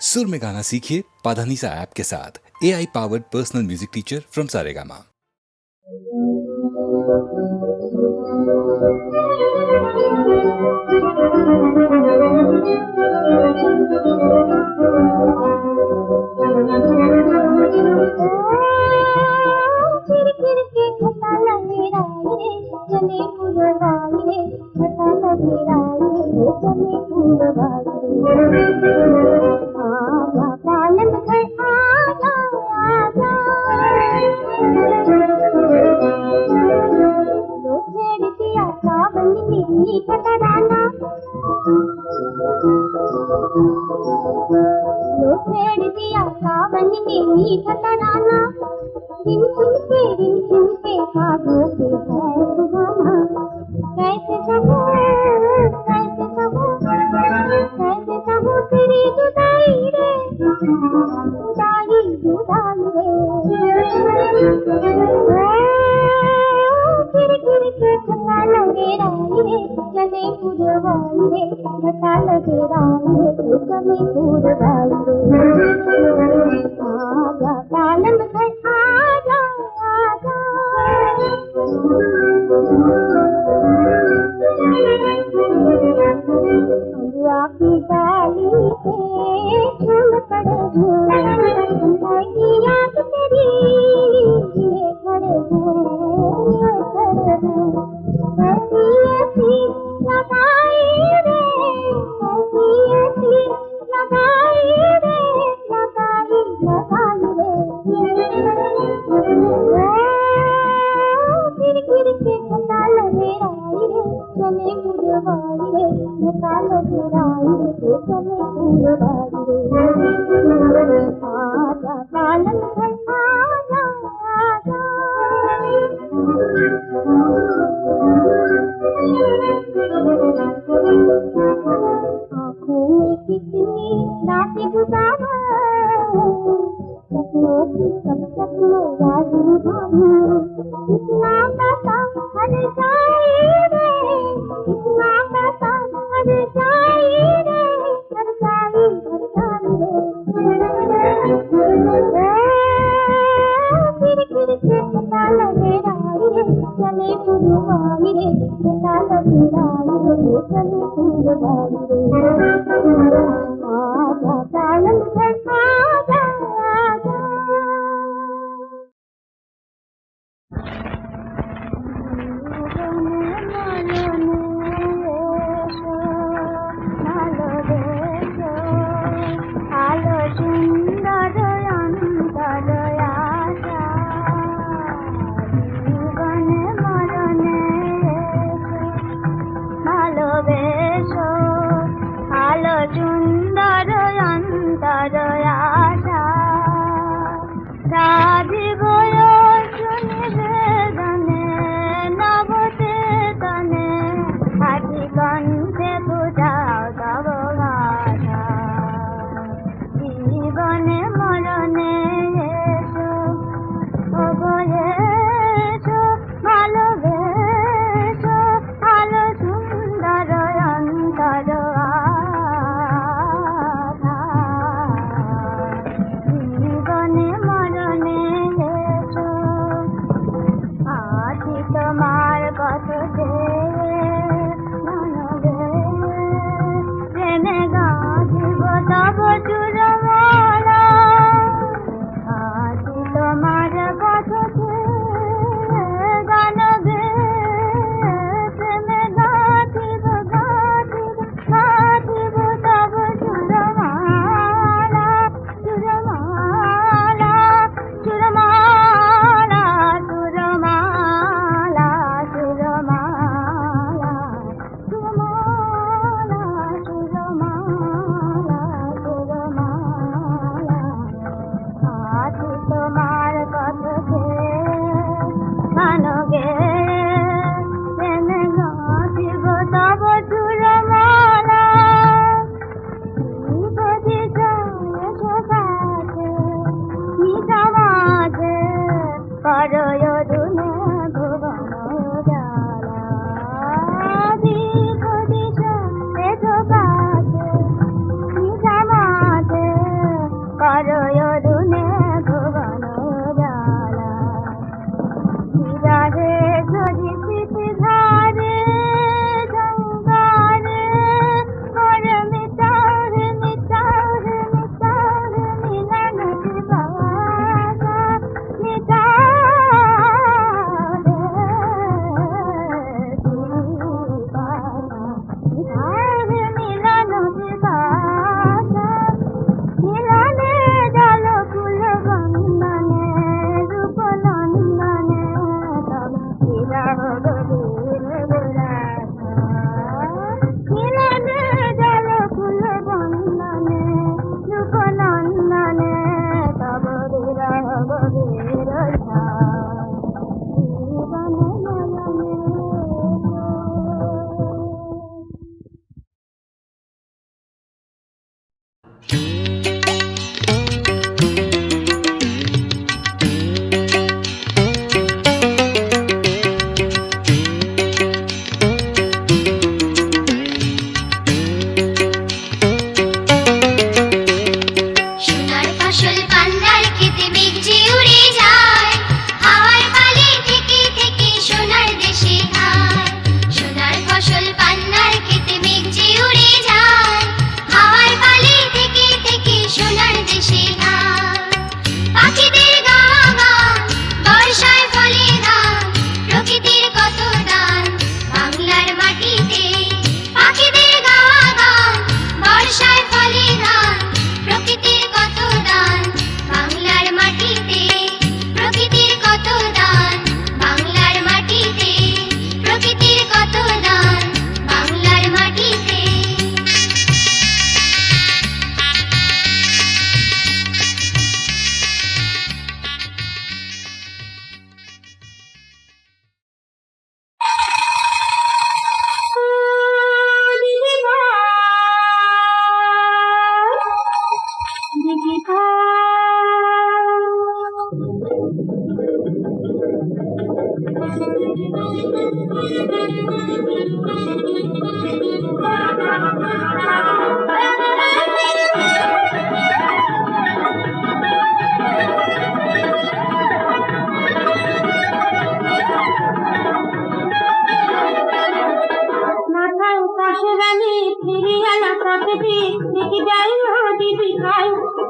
सुर में गाना सीखिए पाधानीसा ऐप के साथ। AI powered personal music teacher from Saregama. ভালোবেসো আলো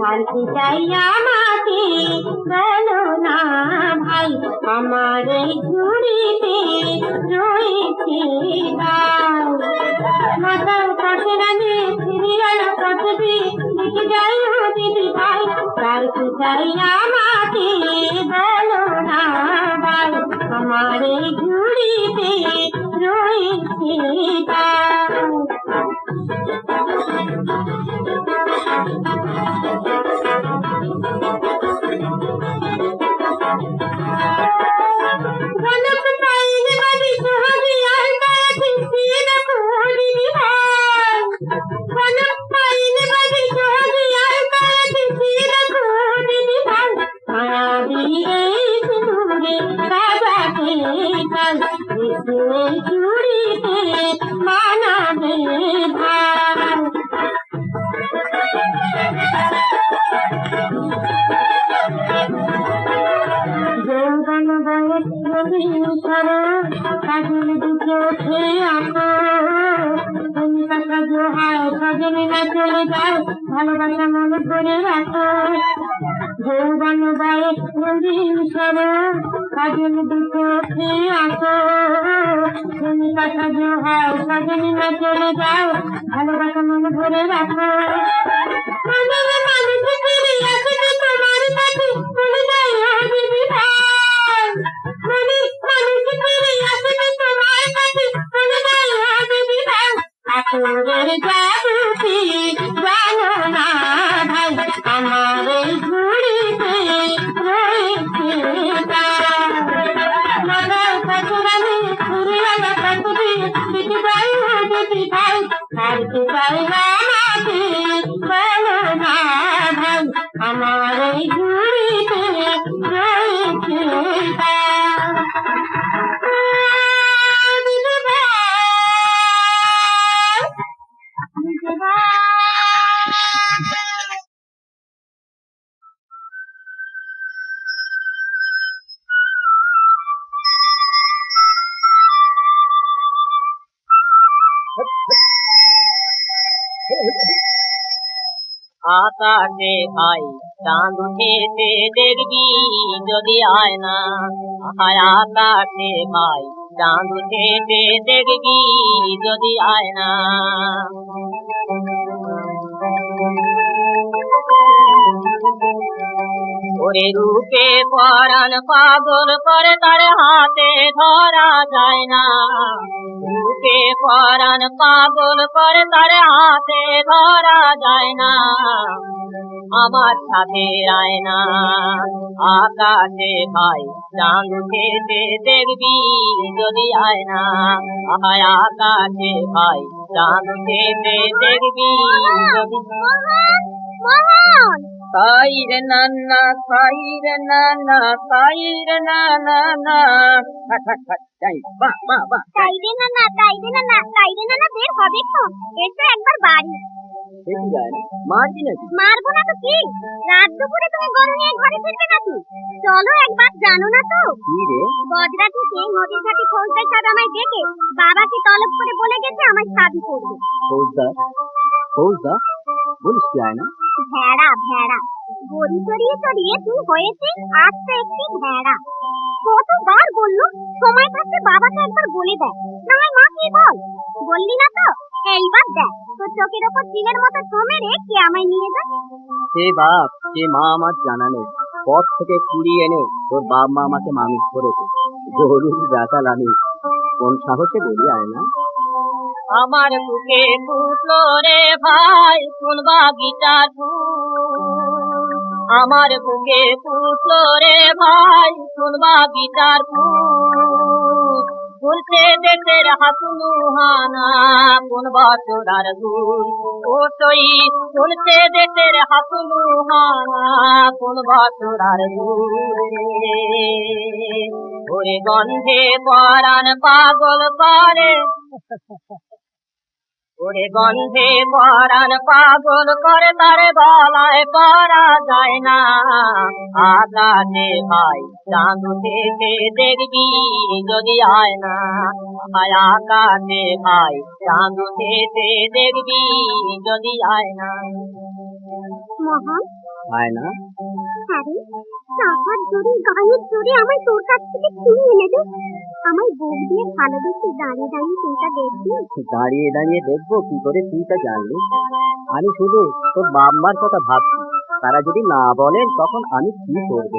শান্তি চাই আমাকে বলো না ভাই, আমার এই ঝুড়িতে রয়েছে মাথার পাশে রানে সিরিয়াল কতটি লিখে যাই দিদি ভাই, শান্তি চাই আমাকে বলো না ভাই, আমার এই ঝুড়িতে রয়েছে মানাবে ভাই। যৌবন বয়স কাজল দিকে ওঠে আসো, তুমি কথা জোহায় সজনী না চলে যায়, ভালোবাসা মনে করে রাখো। যৌবন বয়স রঙিন সরো, কাজল দিকে ওঠে আসো, তুমি কথা জোহায় সজনী না চলে যাও, ভালোবাসা মনে করে রাখো। জানো না ভাই, আমার এই ঝুড়িতে রয়েছে মাথার কাছরানি সিরিয়াল কতটি লিখে যাই দিদি ভাই, ছাড়তে চাই আমাকে বলো না ভাই, আমার এই ঝুড়িতে রয়েছে আকাশে ভাই চাঁদ উঠেছে দেখবি যদি আয় না, আকাশে ভাই চাঁদ উঠেছে দেখবি যদি আয় না। ওরে রূপে পরাণ পাগল করে তার হাতে ধরা যায় না, রূপে পরাণ পাগল করে তার হাতে ধরা যায় না, আমার সাথে আয় না। আকাশে ভাই চাঁদ উঠেছে দেখবি যদি আয় না, আকাশে ভাই চাঁদ উঠেছে দেখবি যদি। তাই রে নান্না তাই রে নান্না তাই রে নানা না, তাই রে নানা তাই রে নানা তাই রে নানা বের হবে তো, এসো একবার বাড়ি। মারবি নাকি? মারবো না তো কি, রাত দুপুরে তুমি গরু নিয়ে ঘরে ফিরবে নাকি? চলো একবার, জানো না তো কি রে? বজরা থেকে নদীর ঘাটে ফৌজদার সাহেব আমায় ডেকে বাবাকে তলব করে বলে গেছে আমায় শাদি করবে। ফৌজদার? ফৌজদার বলিস কি আয় না? ভেড়া ভেড়া গড়ি চড়িয়ে চড়িয়ে তুই হয়েছে আস্তে একটি ভেড়া। কতবার বললো সময় থাকতে বাবাকে একবার বলে দেয়, না হয় মা কি বল, বললি না তো, এইবার দেখ তোর চোখের ওপর চিলের মতো থমে রে কে আমায় নিয়ে যায়। সে বাপ সে মা আমার জানা নেই, পথ থেকে কুড়িয়ে এনে তোর বাপ মা আমাকে মানুষ করেছে, গরুর রাখাল আমি, কোন সাহসে বলি আয় না। আমার বুকে ফুটলো রে ভাই কোন বাগিচার ফুল, আমার বুকে ফুটলো রে ভাই কোন বাগিচার ফুল, গুলছে দেশের হাসুনু হানা কোন বছর আর গুল ও সই গুলছে দেশের হাসুনু হানা কোন বছর আর গুল ওরে গন্ধে পরাণ পাগল করে ওরে গন্ধে পরাণ পাগল করে তারে গলায় পরা যায় না আকাশে ভাই চাঁদ উঠেছে দেখবি যদি আয় না হায় আকাশে ভাই চাঁদ উঠেছে দেখবি যদি আয় না মহান আয় না আরে চাকার জোরে গায়ের জোরে আমায় তোর কাছ থেকে ছিনিয়ে নেবে আমায় বুক দিয়ে ভালোবেসে দাঁড়িয়ে দাঁড়িয়ে তুইটা দেখবি দাঁড়িয়ে দাঁড়িয়ে দেখবো কি করে তুই তা জানলি আমি শুধু তোর বাপ মার কথা ভাবছি তারা যদি না বলেন তখন আমি কি করব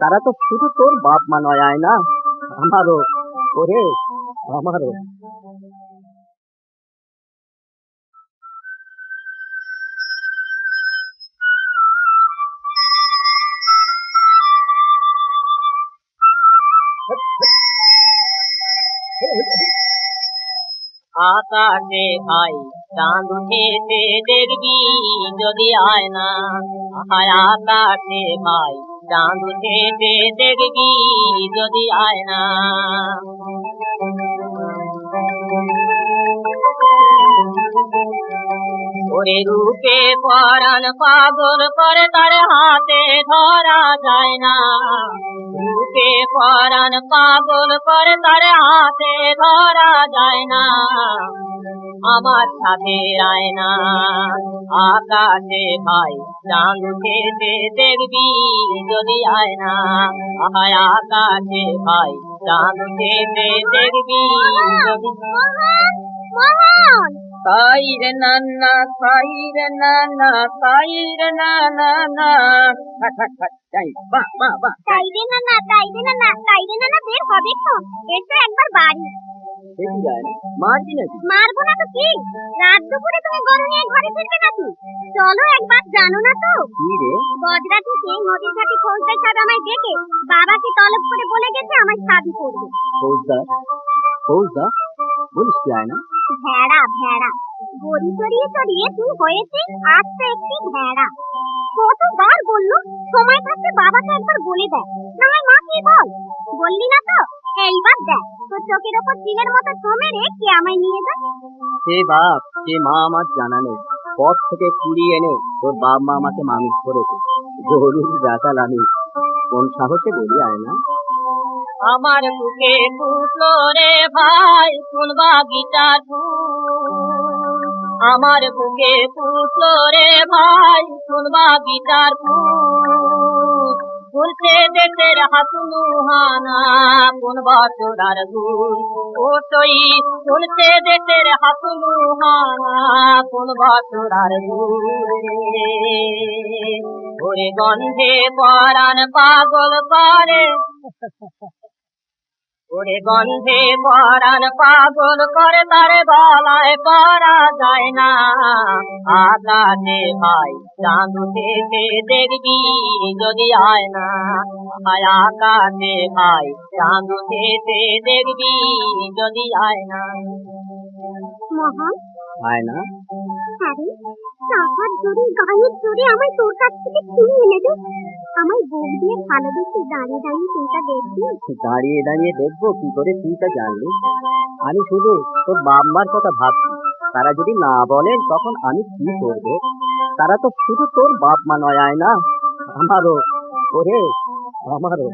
তারা তো শুধু তোর বাপ মা নয় আয় না আমারও ওরে আমারও আকাশে ভাই চাঁদ উঠেছে দেখবি যদি আয় না হায় আকাশে ভাই চাঁদ উঠেছে দেখবি যদি আয় না ওরে রূপে পরাণ পাগল করে তার হাতে ধরা যায় না রূপে পরাণ পাগল করে তার হাতে ধরা যায় না আমার সাথে আয় না আকাশে ভাই চাঁদ উঠেছে দেখবি যদি আয় না আয় আকাশে ভাই চাঁদ উঠেছে দেখবি যদি মহান তাই রে নান্না তাই রে নান্না তাই রে নানা না ফাট ফাট ফাট যাই বাহ বাহ বাহ তাই রে না না তাই রে না না তাই রে না না বের হবে তো এসো একবার বাড়ি দেখি যায় না মারবি নাকি মারবো না তো কি রাত দুপুরে তুমি গরু নিয়ে ঘরে ফিরবে নাকি চলো একবার জানো না তো কি রে বজরা থেকে নদীর ঘাটে ফৌজদার সাহেব আমায় ডেকে বাবাকে তলব করে বলে গেছে আমায় শাদি করবে ফৌজদার ফৌজদার বলিস কি আয় না ভেড়া ভেড়া গড়ি চড়িয়ে চড়িয়ে তুই হয়েছিস আস্তে একটি ভেড়া কতবার বললো সময় থাকতে বাবাকে একবার বলে দেয় না হয় মা কি বল বললি না তো এইবার দেখ তোর চোখের ওপর চিলের মতো সময় রে কে আমায় নিয়ে যায় সে বাপ সে মা আমার জানা নেই পথ থেকে কুড়িয়ে এনে তোর বাপ মা আমাকে মানুষ করেছে গরুর রাখাল আমি কোন সাহসে বলি আয় না আমার বুকে ফুটলো রে ভাই কোন বাগিচার ফুল আমার বুকে ফুটলো রে ভাই কোন বাগিচার ফুল ফুলছে দেশের হাসুনু হানা কোন বছর আর গুল ও সই ফুলছে দেশের হাসুনু হানা কোন বছর আর গুল ওরে গন্ধে পরাণ পাগল করে ওরে গন্ধে পরাণ পাগল করে তারে গলায় পরা যায় না আকাশে ভাই চাঁদ উঠেছে দেখবি যদি আয় না হায় আকাশে ভাই চাঁদ উঠেছে দেখবি যদি আয় না মহান আয় না আরে চাকার জোরে গায়ের জোরে আমায় তোর কাছ থেকে ছিনিয়ে নেবে আমায় বুক দিয়ে ভালোবেসে দাঁড়িয়ে দাঁড়িয়ে তুইটা দেখবি দাঁড়িয়ে দাঁড়িয়ে দেখবো কি করে তুই তা জানলি আমি শুধু তোর বাপ মার কথা ভাবছি তারা যদি না বলেন তখন আমি কি করব তারা তো শুধু তোর বাপ মা নয় আয় না আমারও ওরে আমারও